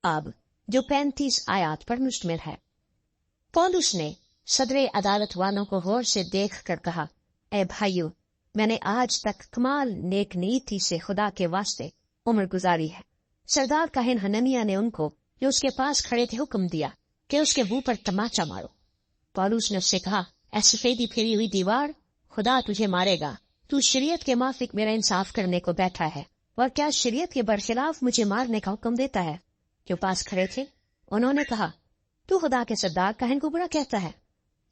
अब जो 35 आयत पर मुश्तमिल है। पौलुस ने सदरे अदालत वालों को गौर से देख कर कहा, ए भाइयों, मैंने आज तक कमाल नेक नीति से खुदा के वास्ते उम्र गुजारी है। सरदार काहिन हननिया ने उनको जो उसके पास खड़े थे हुक्म दिया कि उसके मुंह पर तमाचा मारो। पौलुस ने उससे कहा, ऐ सफेदी फिरी हुई दीवार, खुदा तुझे मारेगा। तू शरीयत के माफिक मेरा इंसाफ करने को बैठा है, और क्या शरीयत के बरखिलाफ मुझे मारने का हुक्म देता है? जो पास खड़े थे उन्होंने कहा, तू खुदा के सरदार काहिन को बुरा कहता है।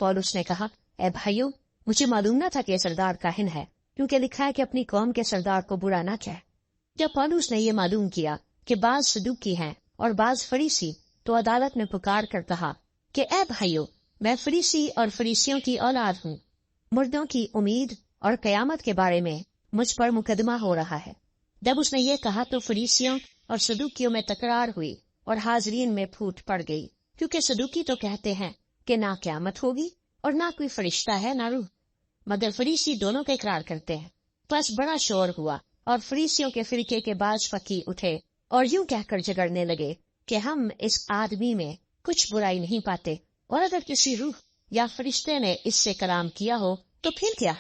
पौलुस ने कहा, ए भाइयों, मुझे मालूम न था कि ये सरदार काहिन है, क्योंकि लिखा है कि अपनी कौम के सरदार को बुरा न कहे। जब पौलुस ने ये मालूम किया कि बाज सदूकी हैं और बाज फरीसी, तो अदालत में पुकार कर कहा कि ए भाइयों, मैं फरीसी और फरीसियों की औलाद हूँ। मुर्दों की उम्मीद और कयामत के बारे में मुझ पर मुकदमा हो रहा है। जब उसने ये कहा तो फरीसियों और सदूकियों में तकरार हुई और हाजरीन में फूट पड़ गई, क्योंकि सदूकी तो कहते हैं कि ना कयामत होगी और ना कोई फरिश्ता है ना रूह, मगर फरीसी दोनों का इकरार करते हैं। बस बड़ा शोर हुआ और फरीसियों के फिरके के बाज फकी उठे और यूं कहकर झगड़ने लगे कि हम इस आदमी में कुछ बुराई नहीं पाते, और अगर किसी रूह या फरिश्ते ने इससे कलाम किया हो तो फिर क्या।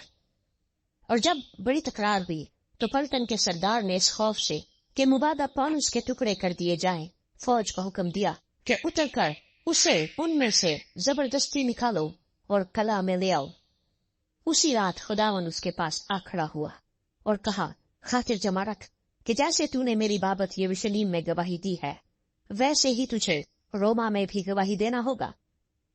और जब बड़ी तकरार हुई तो पलटन के सरदार ने इस खौफ से कि मुबादा पौलुस के टुकड़े कर दिए जाएं, फौज को हुक्म दिया कि उतर कर उसे उनमें से जबरदस्ती निकालो और कला में ले आओ। उसी रात खुदावन उसके पास आ खड़ा हुआ और कहा, खातिर जमा रख कि जैसे तूने मेरी बाबत यरूशलेम में गवाही दी है, वैसे ही तुझे रोमा में भी गवाही देना होगा।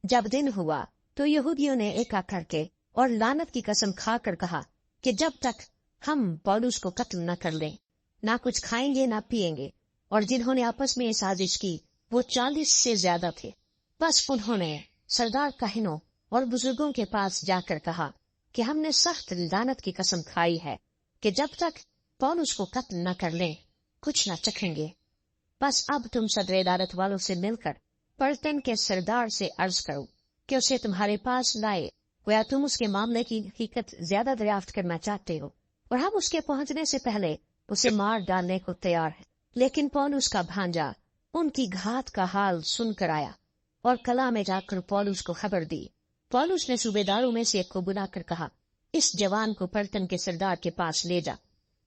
जब दिन हुआ तो यहूदियों ने एका करके और लानत की कसम खाकर कहा कि जब तक हम पौलुस को कत्ल न कर लें, ना कुछ खाएंगे ना पिएंगे। और जिन्होंने आपस में साजिश की वो 40 से ज्यादा थे। बस उन्होंने सरदार काहिनों और बुजुर्गों के पास जाकर कहा कि हमने सख्त लानत की कसम खाई है कि जब तक पौलुस को कत्ल न कर लें कुछ न चखेंगे। बस अब तुम सदर अदालत वालों से मिलकर पलटन के सरदार से अर्ज करो कि उसे तुम्हारे पास लाए, या तुम उसके मामले की हकीकत ज्यादा दरियाफ्त करना चाहते हो, और हम उसके पहुंचने से पहले उसे मार डालने को तैयार है। लेकिन पौलुस का भांजा उनकी घात का हाल सुनकर आया और कला में जाकर पौलुस को खबर दी। पौलुस ने सूबेदारों में से एक को बुलाकर कहा, इस जवान को पलटन के सरदार के पास ले जा,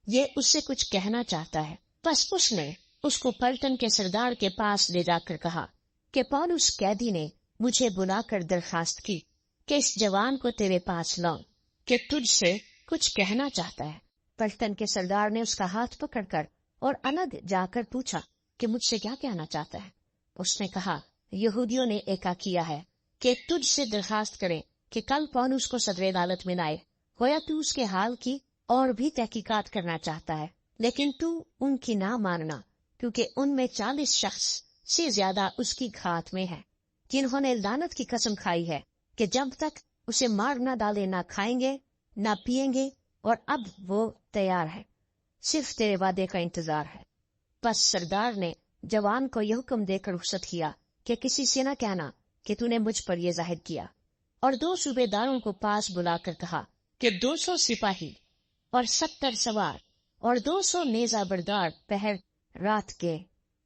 ये उससे कुछ कहना चाहता है। बस उसने उसको पलटन के सरदार के पास ले जाकर कहा कि पौलुस कैदी ने मुझे बुलाकर दरखास्त की कि इस जवान को तेरे पास लाऊं कि तुझसे कुछ कहना चाहता है। पलटन के सरदार ने उसका हाथ पकड़कर और अलग जाकर पूछा कि मुझसे क्या कहना चाहता है। उसने कहा, यहूदियों ने एका किया है कि तुझसे दरखास्त करें कि कल पौलुस को सदर अदालत में लाए, गोया तू उसके हाल की और भी तहकीकात करना चाहता है, लेकिन तू उनकी ना मानना, क्योंकि उनमें 40 शख्स से ज्यादा उसकी घात में है, जिन्होंने लानत की कसम खाई है कि जब तक उसे मार न डाले ना खाएंगे ना पिएंगे, और अब वो तैयार है, सिर्फ तेरे वादे का इंतजार है। बस सरदार ने जवान को यह हुक्म देकर रुखसत किया कि किसी से न कहना कि तूने मुझ पर यह जाहिर किया, और 2 सूबेदारों को पास बुलाकर कहा कि 200 सिपाही और 70 सवार और 200 नेजा बरदार पहर रात के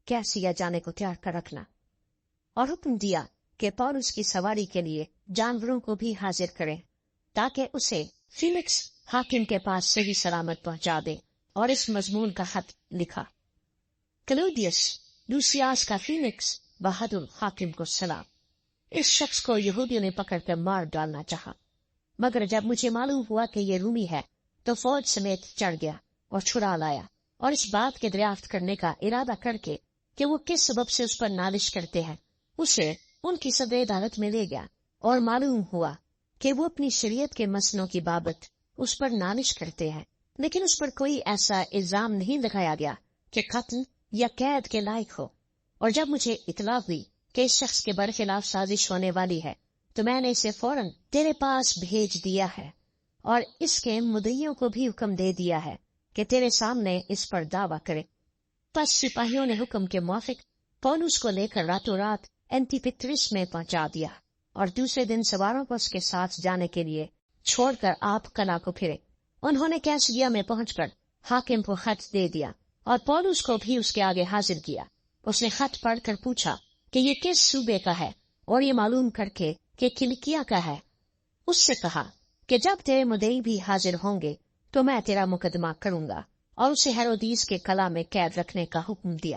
कैसिया जाने को तैयार कर रखना, और हुक्म दिया कि पौलुस की सवारी के लिए जानवरों को भी हाजिर करें, ताकि उसे फीलिक्स हाकिम के पास सही सलामत पहुंचा दे। और इस मजमून का खत लिखा, क्लौदियस लूसियास का फीलिक्स बहादुर हाकिम को सलाम। इस शख्स को यहूदियों ने पकड़कर मार डालना चाहा, मगर जब मुझे मालूम हुआ कि ये रूमी है तो फौज समेत चढ़ गया और छुड़ा लाया, और इस बात के दरियाफ्त करने का इरादा करके कि वो किस सबब से उस पर नालिश करते हैं, उसे उनकी सदर अदालत में ले गया। और मालूम हुआ कि वो अपनी शरीयत के मसलों की बाबत उस पर नालिश करते हैं, लेकिन उस पर कोई ऐसा इल्जाम नहीं लगाया गया कि कत्ल या कैद के लायक हो। और जब मुझे इतला हुई कि इस शख्स के बरखिलाफ साजिश होने वाली है, तो मैंने इसे फौरन तेरे पास भेज दिया है, और इसके मुद्दइयों को भी हुक्म दे दिया है कि तेरे सामने इस पर दावा करे। बस सिपाहियों ने हुक्म के मुआफिक पौलुस को लेकर रातों रात एंटीपैट्रिस में पहुंचा दिया, और दूसरे दिन सवारों को उसके साथ जाने के लिए छोड़कर आप कला को फिरे। उन्होंने कैसरिया में पहुंचकर हाकिम को खत दे दिया और पौलुस को भी उसके आगे हाजिर किया। اس نے خط پڑھ کر پوچھا کہ یہ کس صوبے کا ہے، اور یہ معلوم کر کے کہ کلکیا کا ہے، اس سے کہا کہ جب تیرے مدعی بھی حاضر ہوں گے تو میں تیرا مقدمہ کروں گا، اور اسے ہیرودیس کے قلعہ میں قید رکھنے کا حکم دیا۔